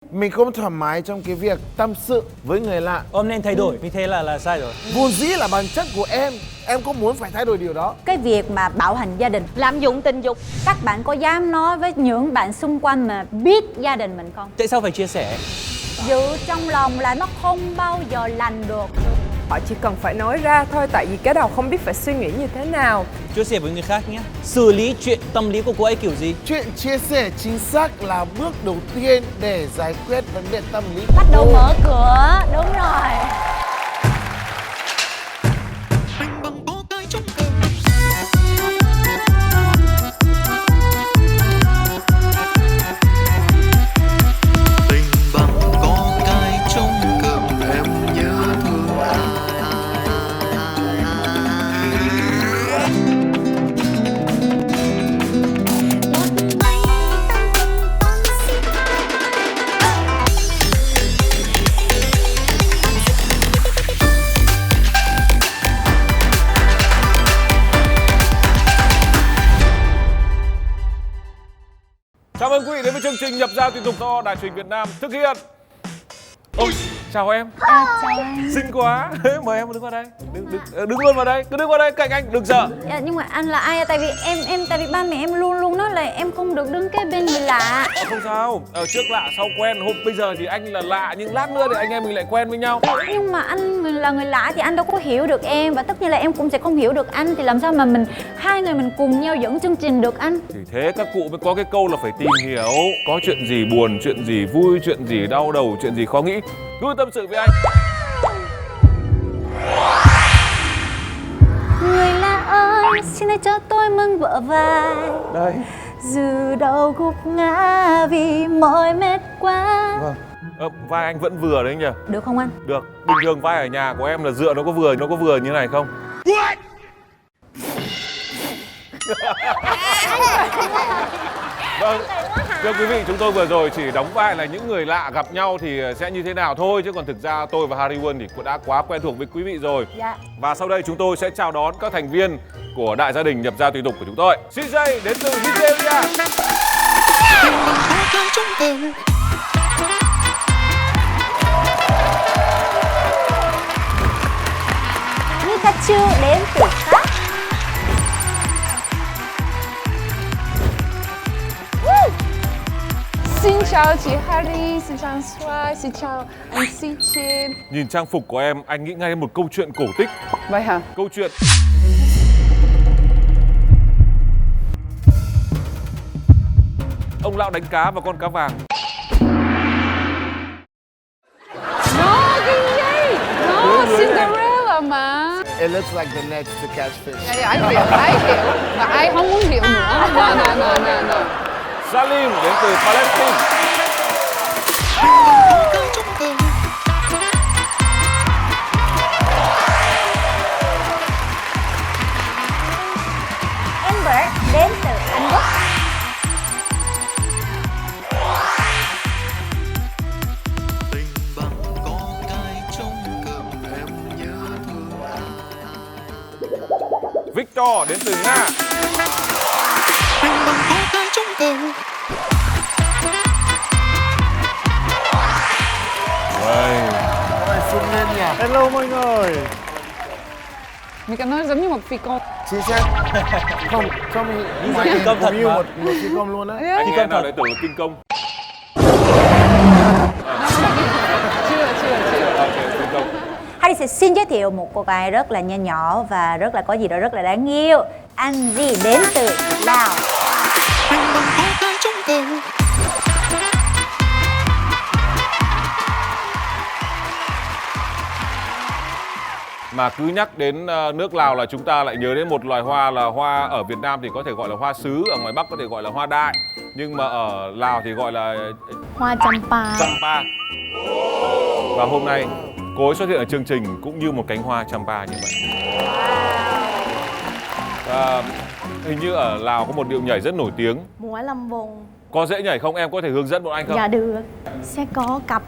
Mình không thoải mái trong cái việc tâm sự với người lạ. Ông nên thay đổi, như thế là sai rồi. Vốn dĩ là bản chất của em có muốn phải thay đổi điều đó. Cái việc mà bạo hành gia đình, lạm dụng tình dục, các bạn có dám nói với những bạn xung quanh mà biết gia đình mình không? Tại sao phải chia sẻ? Giữ trong lòng là nó không bao giờ lành được. Họ chỉ cần phải nói ra thôi, tại vì cái đầu không biết phải suy nghĩ như thế nào. Chia sẻ với người khác nhé. Xử lý chuyện tâm lý của cô ấy kiểu gì? Chuyện chia sẻ chính xác là bước đầu tiên để giải quyết vấn đề tâm lý. Bắt đầu mở cửa, đúng rồi. Chào mừng quý vị đến với chương trình Nhập Gia Tùy Tục do Đài Truyền hình Việt Nam thực hiện. Ôi, chào em. Chào anh. Xinh quá. Mời em đứng vào đây. Đứng luôn vào đây. Cứ đứng vào đây cạnh anh, đừng sợ. Nhưng mà anh là ai? Tại vì tại vì ba mẹ em luôn luôn nói là em không được đứng kế bên người lạ. Không sao. Trước lạ sau quen. Bây giờ thì anh là lạ nhưng lát nữa thì anh em mình lại quen với nhau. Nhưng mà anh là người lạ thì anh đâu có hiểu được em, và tất nhiên là em cũng sẽ không hiểu được anh, thì làm sao mà hai người mình cùng nhau dẫn chương trình được anh? Thì thế các cụ mới có cái câu là phải tìm hiểu. Có chuyện gì buồn, chuyện gì vui, chuyện gì đau đầu, chuyện gì khó nghĩ, cứ tâm sự với anh. Người lạ ơi, xin hãy cho tôi mừng vợ vai. Đây. Dù đầu gục ngã vì mỏi mệt quá. Vâng. Vai anh vẫn vừa đấy nhỉ? Được không anh? Được. Bình thường vai ở nhà của em là dựa nó có vừa như này không? Vâng, thưa quý vị, chúng tôi vừa rồi chỉ đóng vai là những người lạ gặp nhau thì sẽ như thế nào thôi, chứ còn thực ra tôi và Harry Won thì cũng đã quá quen thuộc với quý vị rồi. Dạ. Và sau đây chúng tôi sẽ chào đón các thành viên của đại gia đình Nhập Gia Tùy Tục của chúng tôi. CJ đến từ Nigeria. Pikachu đến từ Pháp. Xin chào chị Harry, xin chào Xoa, xin chào anh Si Chin. Nhìn trang phục của em, anh nghĩ ngay đến một câu chuyện cổ tích. Vậy hả? Câu chuyện ông lão đánh cá và con cá vàng. Nó cái gì? Nó Cinderella mà. It looks like the next to catch fish. Ai hiểu, mà ai không muốn hiểu nữa. No. Salim đến từ Palestine. Amber đến từ Anh Quốc. Victor đến từ Nga. Hello mọi người. Mình cảm thấy giống như một phi công. Chính xác. Không, cho mình Phi công thật như mà. một phi công luôn á. Anh nghe nào lại tưởng là kinh công. Chưa. Ok, kinh công. Harry sẽ xin giới thiệu một cô gái rất là nho nhỏ và rất là có gì đó rất là đáng yêu. Anh Di đến từ Lào. Mà cứ nhắc đến nước Lào là chúng ta lại nhớ đến một loài hoa, là hoa ở Việt Nam thì có thể gọi là hoa sứ, ở ngoài Bắc có thể gọi là hoa đại, nhưng mà ở Lào thì gọi là Hoa Champa. Champa. Và hôm nay cô ấy xuất hiện ở chương trình cũng như một cánh hoa Champa như vậy. Hình như ở Lào có một điệu nhảy rất nổi tiếng. Múa lầm vùng. Có dễ nhảy không? Em có thể hướng dẫn bọn anh không? Dạ được. Sẽ có cặp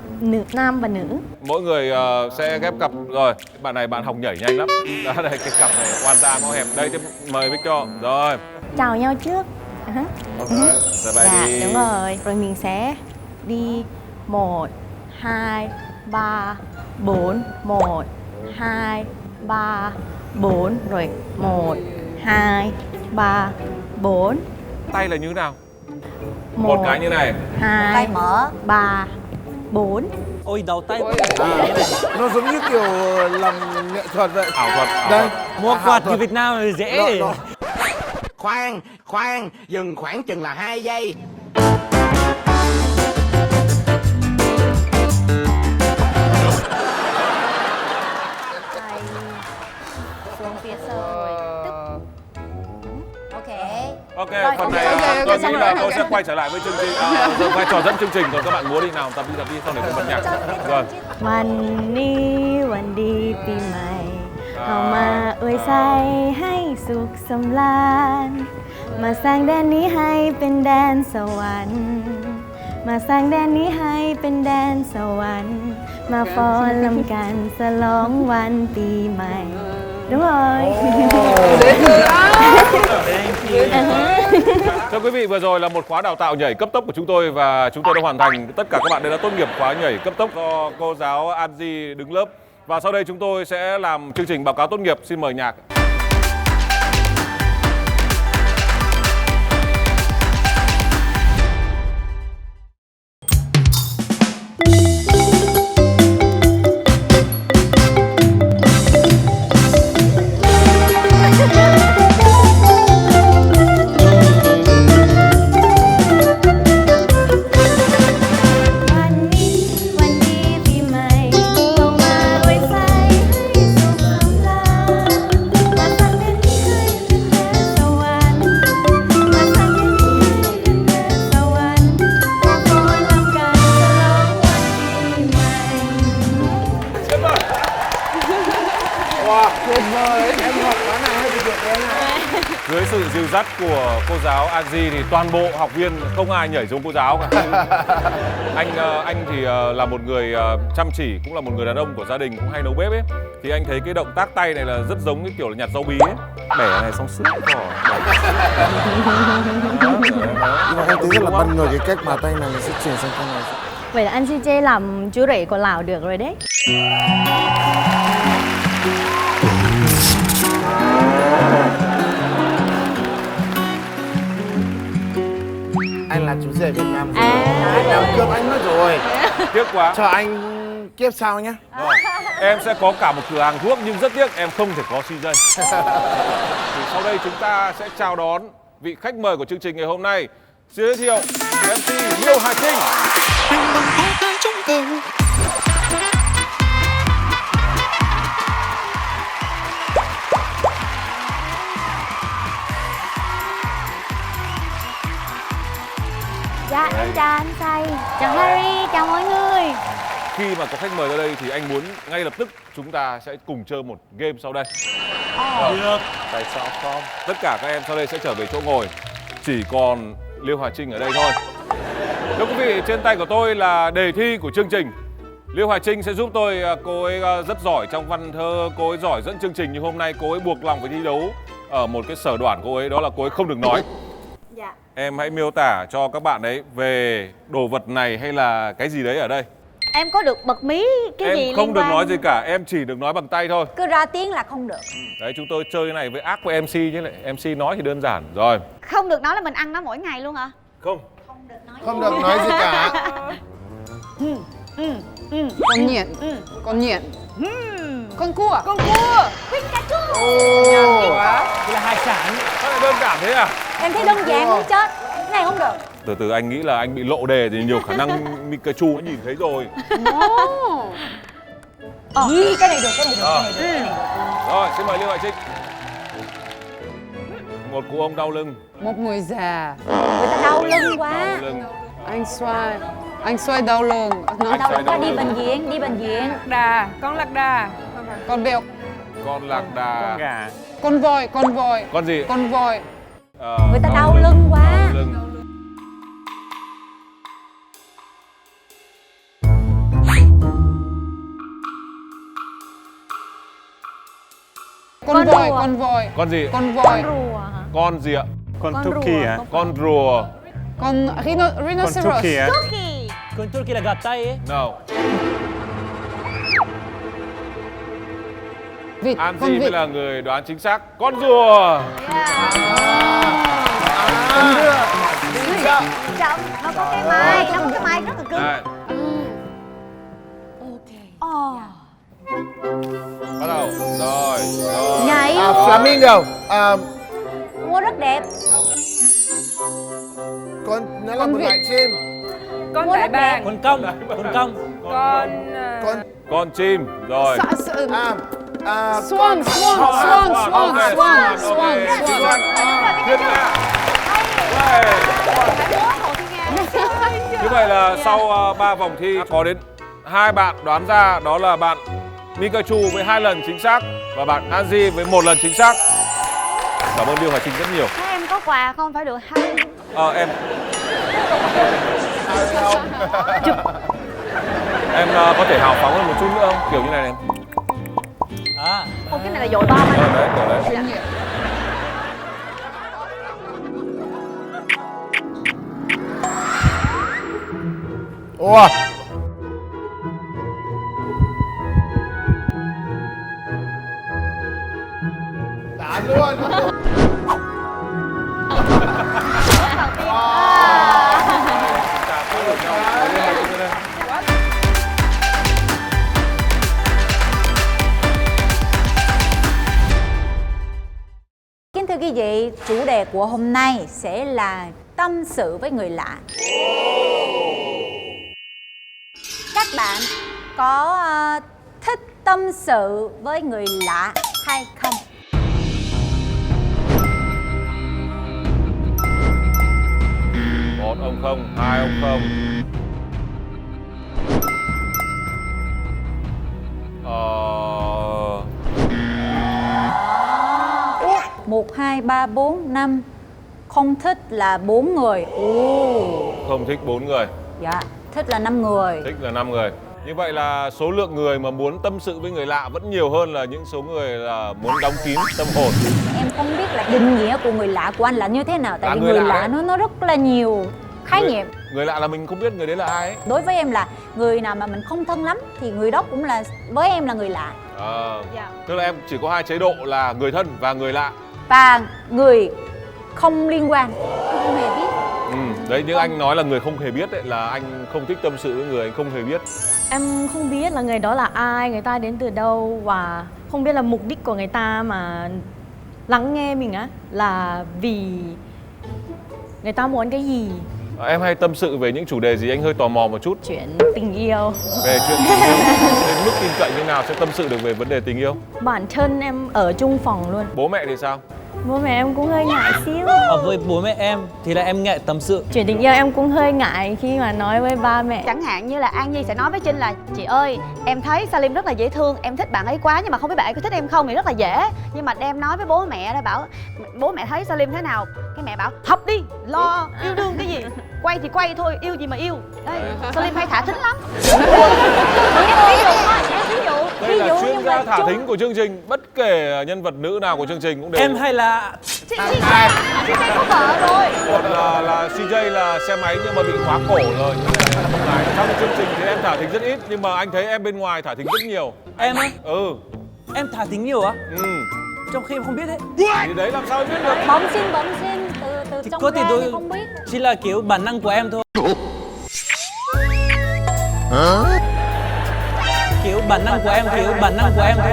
nam và nữ. Mỗi người sẽ ghép cặp. Rồi, bạn này bạn học nhảy nhanh lắm. Đó, đây cái cặp này oan ra ngõ hẹp. Đây, mời Victor. Rồi. Chào nhau trước. Rồi, Dạ đi. đúng rồi. Rồi mình sẽ đi 1 2 3 4 1 2 3 4 rồi 1 2 3 4 Tay là như thế nào? 1 Một cái như này. 2 Tay mở 3 4 Ôi đau tay quá. Nó giống như kiểu làm nghệ thuật vậy. Ảo thuật. Đây, Mua quạt thì Việt Nam thì dễ. Đó. Khoan, dừng khoảng chừng là 2 giây. tay xuống phía sau rồi tức. Ok. Ok, Rồi, phần ok, này ok, tôi xong nghĩ rồi, là tôi ok. sẽ quay trở lại với chương trình, rồi quay trò dẫn chương trình, còn các bạn múa đi nào, tập đi, xong để tôi bật nhạc. Rồi. วันนี้วันดีปีใหม่เอามาอวยใจให้สุขสำราญมาสร้างแดนนี้ให้เป็นแดนสวรรค์มาสร้างแดนนี้ให้เป็นแดนสวรรค์มาฟ้อนรำกันฉลองวันปีใหม่ đúng rồi. Thưa quý vị, vừa rồi là một khóa đào tạo nhảy cấp tốc của chúng tôi và chúng tôi đã hoàn thành. Tất cả các bạn đều đã tốt nghiệp khóa nhảy cấp tốc do cô giáo Angie đứng lớp. Và sau đây chúng tôi sẽ làm chương trình báo cáo tốt nghiệp. Xin mời nhạc. Dưới sự dìu dắt của cô giáo Angie thì toàn bộ học viên không ai nhảy giống cô giáo cả. Anh thì là một người chăm chỉ, cũng là một người đàn ông của gia đình, cũng hay nấu bếp ấy. Thì anh thấy cái động tác tay này là rất giống cái kiểu là nhặt rau bí ấy. Bẻ này xong sứt cỏ. Nhưng mà em thấy rất là bất ngờ cái cách mà tay này sẽ chuyển sang tay này. Vậy là anh CJ làm chú rể của Lào được rồi đấy. Anh là chú rể Việt Nam rồi. Anh làm cướp anh mất rồi. Tiếc quá. Chờ anh kiếp sau nhé. Rồi. Em sẽ có cả một cửa hàng thuốc nhưng rất tiếc em không thể có CJ. Thì sau đây chúng ta sẽ chào đón vị khách mời của chương trình ngày hôm nay. Giới thiệu MC Liêu Hà Trinh. Dạ, em chào anh Say. Chào Harry, chào mọi người. Khi mà có khách mời ra đây thì anh muốn ngay lập tức chúng ta sẽ cùng chơi một game sau đây. Được. Tại sao không? Tất cả các em sau đây sẽ trở về chỗ ngồi. Chỉ còn Liêu Hà Trinh ở đây thôi. Thưa quý vị, trên tay của tôi là đề thi của chương trình. Liêu Hà Trinh sẽ giúp tôi, cô ấy rất giỏi trong văn thơ, cô ấy giỏi dẫn chương trình, nhưng hôm nay cô ấy buộc lòng phải thi đấu ở một cái sở đoản cô ấy, đó là cô ấy không được nói. Dạ. Em hãy miêu tả cho các bạn ấy về đồ vật này hay là cái gì đấy ở đây. Em có được bật mí cái Em gì không liên được quan? nói gì cả, em chỉ được nói bằng tay thôi. Cứ ra tiếng là không được. Đấy, chúng tôi chơi cái này với ác của MC chứ lại MC nói thì đơn giản rồi. Không được nói là mình ăn nó mỗi ngày luôn hả? Không. Không được nói gì cả. Con nhện. Con nhện. Con cua. Con Đây là hải sản. Sao lại đơn giản thế à? Em thấy đơn giản muốn chết. Cái này không được. Từ từ anh nghĩ là anh bị lộ đề thì nhiều khả năng Pikachu nó nhìn thấy rồi. Cái này được, cái này được, cái này được, cái này được. Rồi, xin mời Liêu Hà Trinh. Một cụ ông đau lưng. Một người già. Người ta đau lưng quá. Đau lưng. Anh xoay đau lưng. Anh Đau xoay lưng quá, đau đi lưng. bệnh viện, đi bệnh viện. Con lạc đà. Con bèo. Con lạc đà. Gà. Con voi. Con gì? Con voi. Người ta đau lưng quá. Đau lưng. Con Con voi. rùa. Con voi. Con gì? Con voi. Rùa hả? Con gì ạ? Con Con Tuki rùa, hả? Con rùa. Con Con rhinoceros. Tuki hả? Cookie. Con Turkey là gạt tay ấy. No. Vịt, con Angie mới vịt. là người đoán chính xác. Con rùa. Chậm, nó có cái mai, nó có cái mai rất là cứng. Đây, bắt đầu. Rồi, rồi. Nhảy Flamingo. Mua rất đẹp. Nó là một vịt. loại chim. Con Mua đại rất đẹp. bàng. Con cong. Con Con chim. Rồi. Swan. Thiên nga. Đây. Như vậy là sau 3 vòng thi có đến 2 bạn đoán ra, đó là bạn Pikachu với 2 lần chính xác và bạn Angie với 1 lần chính xác. Cảm ơn Liêu Hoài Trinh rất nhiều. Thế em có quà không? Phải được 2. Em em có thể hào phóng hơn một chút nữa không? Kiểu như này này. À, Ô, cái này là dội bom anh. Đấy, kiểu đấy. Ủa. Đá luôn. Chả có được nhau. Đây, đây, đây, đây. Kính thưa quý vị, chủ đề của hôm nay sẽ là tâm sự với người lạ. Các bạn có thích tâm sự với người lạ hay không? Một ông không, 2 ông không. 1, 2, 3, 4, 5. Không thích là 4 người. Không thích 4 người, Dạ, thích là 5 người. thích là 5 người. Như vậy là số lượng người mà muốn tâm sự với người lạ vẫn nhiều hơn là những số người là muốn đóng kín tâm hồn. Em không biết là định nghĩa của người lạ của anh là như thế nào. Tại Là vì người người lạ lạ đấy. nó rất là nhiều khái niệm. Người lạ là mình không biết người đấy là ai ấy. Đối với em là người nào mà mình không thân lắm thì người đó cũng là, với em là người lạ. Tức là em chỉ có 2 chế độ là người thân và người lạ. Và người không liên quan, không hề biết. Đấy, nhưng anh nói là người không hề biết ấy, là anh không thích tâm sự với người anh không hề biết. Em không biết là người đó là ai, người ta đến từ đâu và không biết là mục đích của người ta mà lắng nghe mình á là vì người ta muốn cái gì. Em hay tâm sự về những chủ đề gì, anh hơi tò mò một chút. Chuyện tình yêu. Về chuyện tình yêu, đến mức tin cậy như nào sẽ tâm sự được về vấn đề tình yêu? Bản thân em ở chung phòng luôn. Bố mẹ thì sao? Bố mẹ em cũng hơi ngại xíu. với bố mẹ em thì là em ngại tâm sự. Chuyện tình yêu em cũng hơi ngại khi mà nói với ba mẹ. Chẳng hạn như là An Nhi sẽ nói với Trinh là: chị ơi, em thấy Salim rất là dễ thương, em thích bạn ấy quá, nhưng mà không biết bạn ấy có thích em không thì rất là dễ. Nhưng mà đem nói với bố mẹ, đã bảo bố mẹ thấy Salim thế nào, cái mẹ bảo học đi, lo yêu đương cái gì, quay thì quay thôi, yêu gì mà yêu. Đây, Salim hay thả thính lắm. Đây là chuyên gia thả thính của chương trình, bất kể nhân vật nữ nào của chương trình cũng đều. Em hay là Chị có vợ rồi. Một là CJ là xe máy nhưng mà bị khóa cổ rồi. Trong chương trình thì em thả thính rất ít, nhưng mà anh thấy em bên ngoài thả thính rất nhiều. em á, Em thả thính nhiều á, Ừ. trong khi em không biết đấy. Thì đấy làm sao em biết được? Bẩm sinh từ trong Có thể ra tôi thì không biết. chỉ là kiểu bản năng của em thôi. Kiểu bản năng của em, kiểu bản năng của em thôi.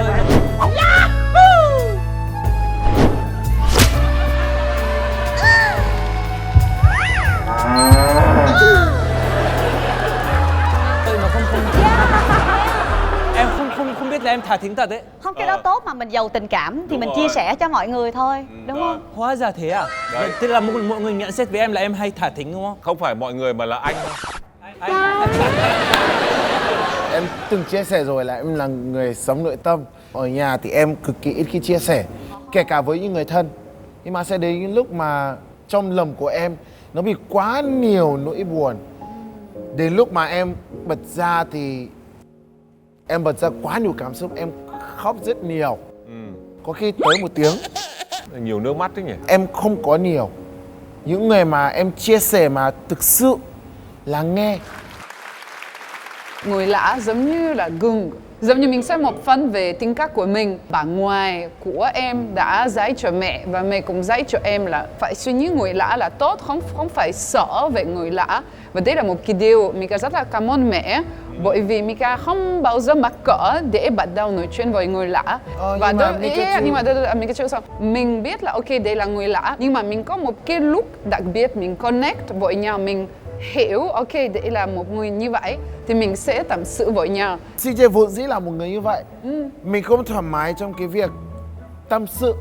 Tôi mà không em không biết là em thả thính thật đấy. Không, cái đó tốt mà, mình giàu tình cảm thì Đúng mình rồi. chia sẻ cho mọi người thôi, đúng rồi. không? Hóa ra thế à? Đấy. Thế là mọi người nhận xét với em là em hay thả thính đúng không? Không phải mọi người mà là anh. Em từng chia sẻ rồi là em là người sống nội tâm. Ở nhà thì em cực kỳ ít khi chia sẻ, kể cả với những người thân. Nhưng mà sẽ đến những lúc mà trong lòng của em nó bị quá nhiều nỗi buồn. Đến lúc mà em bật ra thì em bật ra quá nhiều cảm xúc, em khóc rất nhiều. Có khi tới 1 tiếng. Nhiều nước mắt đấy nhỉ? Em không có nhiều. Những người mà em chia sẻ mà thực sự lắng nghe Người lạ giống như là gừng, giống như mình sẽ một phần về tính cách của mình. Bà ngoại của em đã dạy cho mẹ và mẹ cũng dạy cho em là phải suy nghĩ người lạ là tốt, không phải sợ về người lạ. Và đây là một cái điều Mika rất là cảm ơn mẹ, bởi vì Mika không bao giờ mắc cỡ để bắt đầu nói chuyện với người lạ. Và Mika chưa xong. Mình biết là ok đây là người lạ, nhưng mà mình có một cái lúc đặc biệt mình connect với nhau, mình hiểu ok đây là một người như vậy thì mình sẽ tâm sự với nhau. CJ vốn dĩ là một người như vậy. Mình không thoải mái trong cái việc tâm sự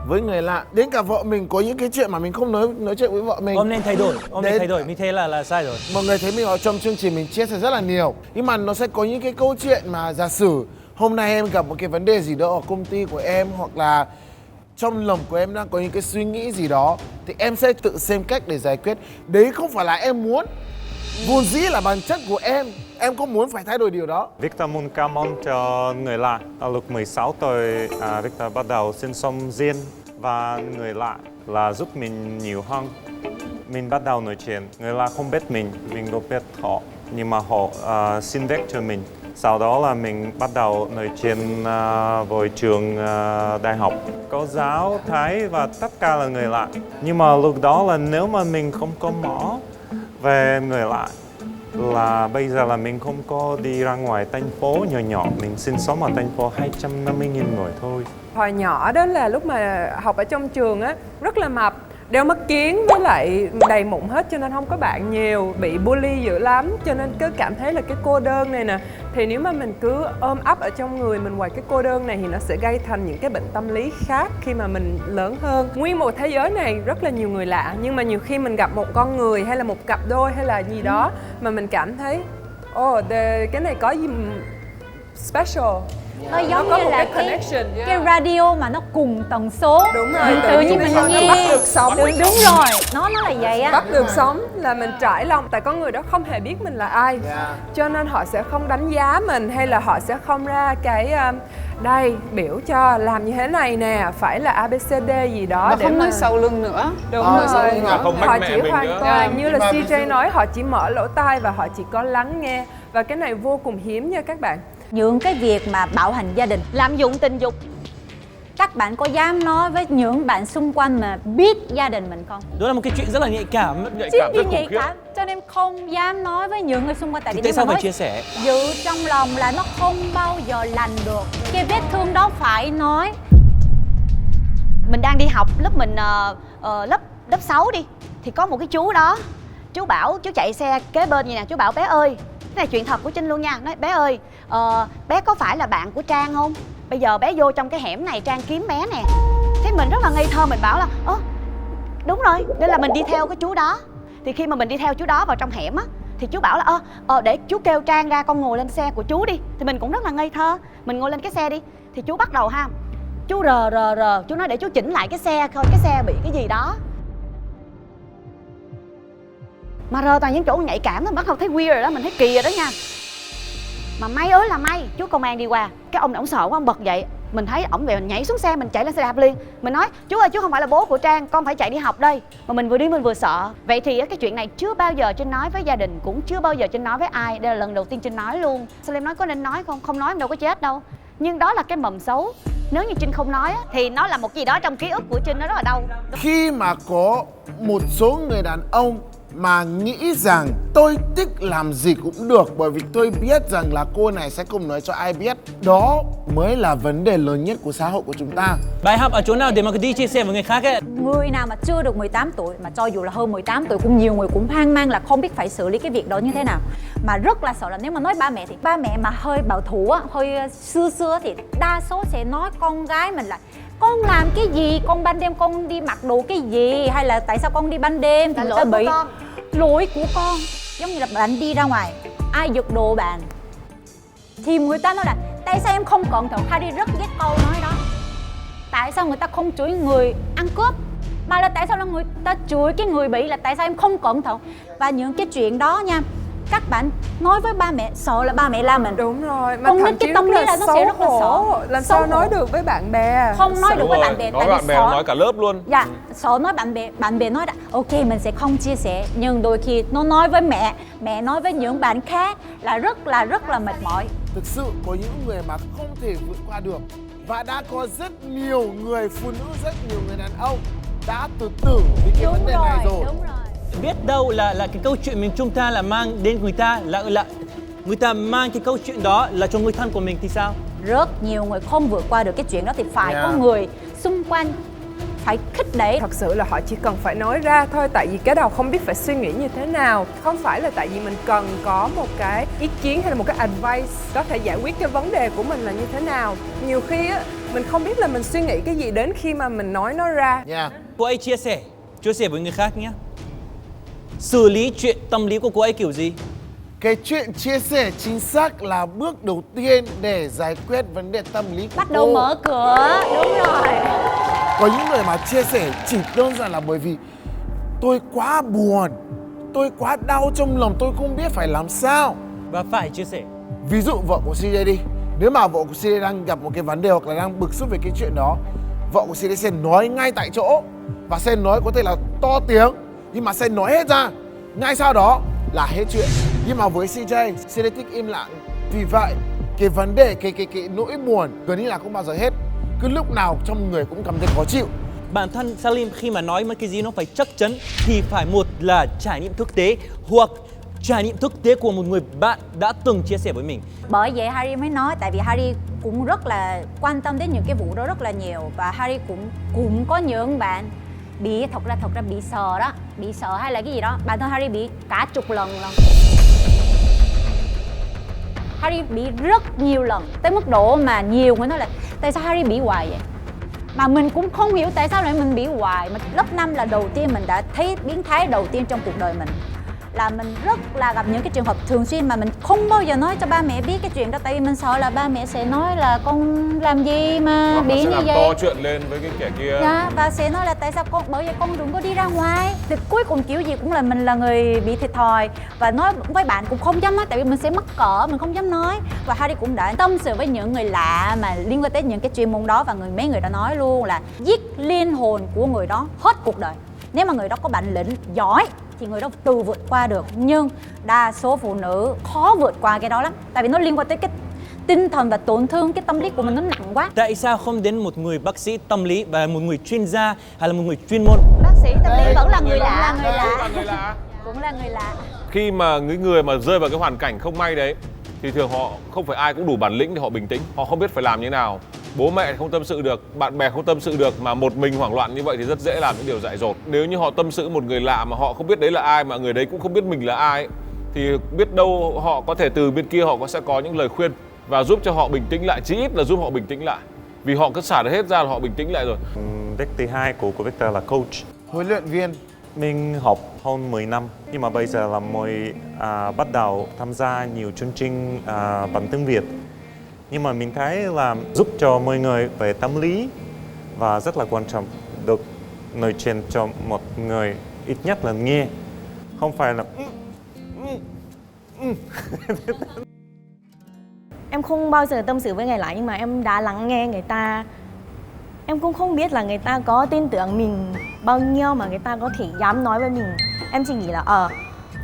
với người lạ. Đến cả vợ mình có những cái chuyện mà mình không nói chuyện với vợ mình. Ông nên thay đổi, nên thay đổi, mình thấy là sai rồi. Mọi người thấy mình ở trong chương trình mình chia sẻ rất là nhiều. Nhưng mà nó sẽ có những cái câu chuyện mà giả sử hôm nay em gặp một cái vấn đề gì đó ở công ty của em, hoặc là trong lòng của em đang có những cái suy nghĩ gì đó, thì em sẽ tự xem cách để giải quyết. Đấy không phải là em muốn, vốn dĩ là bản chất của em không muốn phải thay đổi điều đó. Victor muốn cảm ơn cho người lạ. Ở lúc 16 tuổi, Victor bắt đầu sinh sống riêng và người lạ là giúp mình nhiều hơn. Mình bắt đầu nói chuyện, người lạ không biết mình không biết họ, nhưng mà họ xin việc cho mình. Sau đó là mình bắt đầu nói chuyện với trường đại học. Cô giáo, thầy và tất cả là người lạ. Nhưng mà lúc đó là nếu mà mình không có mở về người lạ, là bây giờ là mình không có đi ra ngoài thành phố nhỏ nhỏ, mình sinh sống ở thành phố 250.000 người thôi. Hồi nhỏ đó là lúc mà học ở trong trường á, rất là mập, đeo mắt kiếng với lại đầy mụn hết, cho nên không có bạn nhiều, bị bully dữ lắm, cho nên cứ cảm thấy là cái cô đơn này nè. Thì nếu mà mình cứ ôm ấp ở trong người mình hoài cái cô đơn này thì nó sẽ gây thành những cái bệnh tâm lý khác khi mà mình lớn hơn. Nguyên một thế giới này rất là nhiều người lạ, nhưng mà nhiều khi mình gặp một con người hay là một cặp đôi hay là gì đó mà mình cảm thấy cái này có gì special. Nó giống có như một là cái connection. cái radio mà nó cùng tần số. Đúng rồi, tự nhiên mình nghe bắt được sống. Đúng rồi, nó là vậy á. Bắt được sống là mình trải lòng. Tại có người đó không hề biết mình là ai, cho nên họ sẽ không đánh giá mình, hay là họ sẽ không ra cái đây biểu cho làm như thế này nè, phải là ABCD gì đó. Và để không mà nói sau lưng nữa. Đúng rồi, không họ mách chỉ mẹ mình hoàn nữa. toàn như là CJ nói, họ chỉ mở lỗ tai và họ chỉ có lắng nghe. Và cái này vô cùng hiếm nha các bạn. Những cái việc mà bạo hành gia đình, Lạm dụng tình dục. các bạn có dám nói với những bạn xung quanh mà biết gia đình mình không? Đó là một cái chuyện rất là nhạy cảm. Nhạy Chứ cảm gì rất khủng nhạy khiếp. cảm, cho nên không dám nói với những người xung quanh. Tại Thì vì tại nếu sao mà phải nói chia sẻ? giữ trong lòng là nó không bao giờ lành được. Cái vết thương đó phải nói. Mình đang đi học lớp mình lớp 6 đi, thì có một cái chú đó, chú bảo, chú chạy xe kế bên vậy nè, chú bảo bé ơi, cái này chuyện thật của Trinh luôn nha, nói bé ơi, bé có phải là bạn của Trang không? Bây giờ bé vô trong cái hẻm này, Trang kiếm bé nè. Thế mình rất là ngây thơ, mình bảo là đúng rồi, nên là mình đi theo cái chú đó. Thì khi mà mình đi theo chú đó vào trong hẻm á, thì chú bảo là để chú kêu Trang ra, con ngồi lên xe của chú đi. Thì mình cũng rất là ngây thơ, mình ngồi lên cái xe đi. Thì chú bắt đầu chú rờ, chú nói để chú chỉnh lại cái xe coi cái xe bị cái gì đó. Mà rờ toàn những chỗ nhạy cảm nó bắt đầu thấy weird rồi đó, mình thấy kỳ rồi đó nha. Mà may ơi là may, chú công an đi qua, cái ông sợ quá, ông bật dậy. Mình thấy ổng về, mình nhảy xuống xe, mình chạy lên xe đạp liền. Mình nói, chú ơi, chú không phải là bố của Trang, con phải chạy đi học đây. Mà mình vừa đi mình vừa sợ. Vậy thì cái chuyện này chưa bao giờ Trinh nói với gia đình, cũng chưa bao giờ Trinh nói với ai. Đây là lần đầu tiên Trinh nói luôn. Salim nói có nên nói không? Không nói em đâu có chết đâu. Nhưng đó là cái mầm xấu. Nếu như Trinh không nói thì nó là một gì đó trong ký ức của Trinh, nó rất là đau. Khi mà có một số người đàn ông mà nghĩ rằng tôi thích làm gì cũng được bởi vì tôi biết rằng là cô này sẽ không nói cho ai biết, đó mới là vấn đề lớn nhất của xã hội của chúng ta. Bài học ở chỗ nào để mà đi chia sẻ với người khác ấy? Người nào mà chưa được 18 tuổi, mà cho dù là hơn 18 tuổi cũng nhiều người cũng hoang mang là không biết phải xử lý cái việc đó như thế nào. Mà rất là sợ là nếu mà nói ba mẹ thì ba mẹ mà hơi bảo thủ á, hơi xưa thì đa số sẽ nói con gái mình là con làm cái gì, con ban đêm con đi mặc đồ cái gì, hay là tại sao con đi ban đêm thì người ta bị lỗi của con. Giống như là bạn đi ra ngoài, ai giật đồ bạn thì người ta nói là tại sao em không cẩn thận. Harry rất ghét câu nói đó. Tại sao người ta không chửi người ăn cướp, mà là tại sao là người ta chửi cái người bị là tại sao em không cẩn thận. Và những cái chuyện đó nha, các bạn nói với ba mẹ sợ là ba mẹ la mình. Đúng rồi, mà Con nít thậm cái chí tâm lý là nó sẽ rất là xấu sợ. hổ. Làm Xấu sao nói hổ. được với bạn bè. Không nói được Đúng với rồi, bạn bè, nói tại bạn vì bè sợ. nói cả lớp luôn. Dạ, sợ nói bạn bè nói là ok mình sẽ không chia sẻ, nhưng đôi khi nó nói với mẹ nói với những bạn khác là rất là mệt mỏi. Thực sự có những người mà không thể vượt qua được. Và đã có rất nhiều người phụ nữ, rất nhiều người đàn ông đã tự tử vì cái vấn đề này rồi. Đúng rồi. Biết đâu là cái câu chuyện mình chúng ta là mang đến người ta là người ta mang cái câu chuyện đó là cho người thân của mình thì sao? Rất nhiều người không vượt qua được cái chuyện đó thì phải có người xung quanh phải khích đẩy. Thật sự là họ chỉ cần phải nói ra thôi, tại vì cái đầu không biết phải suy nghĩ như thế nào. Không phải là tại vì mình cần có một cái ý kiến hay là một cái advice có thể giải quyết cái vấn đề của mình là như thế nào. Nhiều khi á, mình không biết là mình suy nghĩ cái gì đến khi mà mình nói nó ra. Cô ấy chia sẻ với người khác nhé. Xử lý chuyện tâm lý của cô ấy kiểu gì? Cái chuyện chia sẻ chính xác là bước đầu tiên để giải quyết vấn đề tâm lý của Bắt đầu cô. mở cửa, đúng rồi. Có những người mà chia sẻ chỉ đơn giản là bởi vì tôi quá buồn, tôi quá đau trong lòng, tôi không biết phải làm sao. Và phải chia sẻ. Ví dụ vợ của CJ đi, nếu mà vợ của CJ đang gặp một cái vấn đề hoặc là đang bực xúc về cái chuyện đó, vợ của CJ sẽ nói ngay tại chỗ. Và sẽ nói có thể là to tiếng, nhưng mà sẽ nói hết ra. Ngay sau đó là hết chuyện. Nhưng mà với CJ thích im lặng. Vì vậy cái vấn đề, cái nỗi buồn gần như là không bao giờ hết. Cứ lúc nào trong người cũng cảm thấy khó chịu. Bản thân Salim khi mà nói một cái gì nó phải chắc chắn thì phải một là trải nghiệm thực tế hoặc trải nghiệm thực tế của một người bạn đã từng chia sẻ với mình. Bởi vậy Harry mới nói, tại vì Harry cũng rất là quan tâm đến những cái vụ đó rất là nhiều. Và Harry cũng có những bạn bị thật ra bị sợ đó, bị sợ hay là cái gì đó. Bản thân Harry bị cả chục lần. Harry bị rất nhiều lần, tới mức độ mà nhiều người nói là tại sao Harry bị hoài vậy? Mà mình cũng không hiểu tại sao lại mình bị hoài. Mà lớp 5 là đầu tiên mình đã thấy biến thái đầu tiên trong cuộc đời mình. Là mình rất là gặp những cái trường hợp thường xuyên mà mình không bao giờ nói cho ba mẹ biết cái chuyện đó. Tại vì mình sợ là ba mẹ sẽ nói là con làm gì mà Hoặc bị là sẽ như làm vậy. to chuyện lên với cái kẻ kia. Dạ, và sẽ nói là tại sao con, bởi vậy con đừng có đi ra ngoài. Thì cuối cùng kiểu gì cũng là mình là người bị thiệt thòi. Và nói với bạn cũng không dám nói, tại vì mình sẽ mắc cỡ, mình không dám nói. Và Harry cũng đã tâm sự với những người lạ mà liên quan tới những cái chuyên môn đó. Và mấy người đã nói luôn là giết linh hồn của người đó hết cuộc đời. Nếu mà người đó có bản lĩnh giỏi thì người đó tự vượt qua được. Nhưng đa số phụ nữ khó vượt qua cái đó lắm. Tại vì nó liên quan tới cái tinh thần và tổn thương cái tâm lý của mình nó nặng quá. Tại sao không đến một người bác sĩ tâm lý và một người chuyên gia hay là một người chuyên môn? Bác sĩ tâm lý vẫn là người lạ. Cũng là người lạ. Khi mà người mà rơi vào cái hoàn cảnh không may đấy thì thường họ không phải ai cũng đủ bản lĩnh để họ bình tĩnh. Họ không biết phải làm như thế nào. Bố mẹ không tâm sự được, bạn bè không tâm sự được, mà một mình hoảng loạn như vậy thì rất dễ làm những điều dại dột. Nếu như họ tâm sự một người lạ mà họ không biết đấy là ai, mà người đấy cũng không biết mình là ai, thì biết đâu họ có thể từ bên kia họ sẽ có những lời khuyên và giúp cho họ bình tĩnh lại, chí ít là giúp họ bình tĩnh lại. Vì họ cứ xả được hết ra là họ bình tĩnh lại rồi. Việc thứ hai của Victor là coach. Huấn luyện viên. Mình học hơn 10 năm, nhưng mà bây giờ là mới bắt đầu tham gia nhiều chương trình bằng tiếng Việt. Nhưng mà mình thấy là giúp cho mọi người về tâm lý và rất là quan trọng được nói chuyện cho một người ít nhất là nghe, không phải là Em không bao giờ tâm sự với người lạ, nhưng mà em đã lắng nghe người ta. Em cũng không biết là người ta có tin tưởng mình bao nhiêu mà người ta có thể dám nói với mình. Em chỉ nghĩ là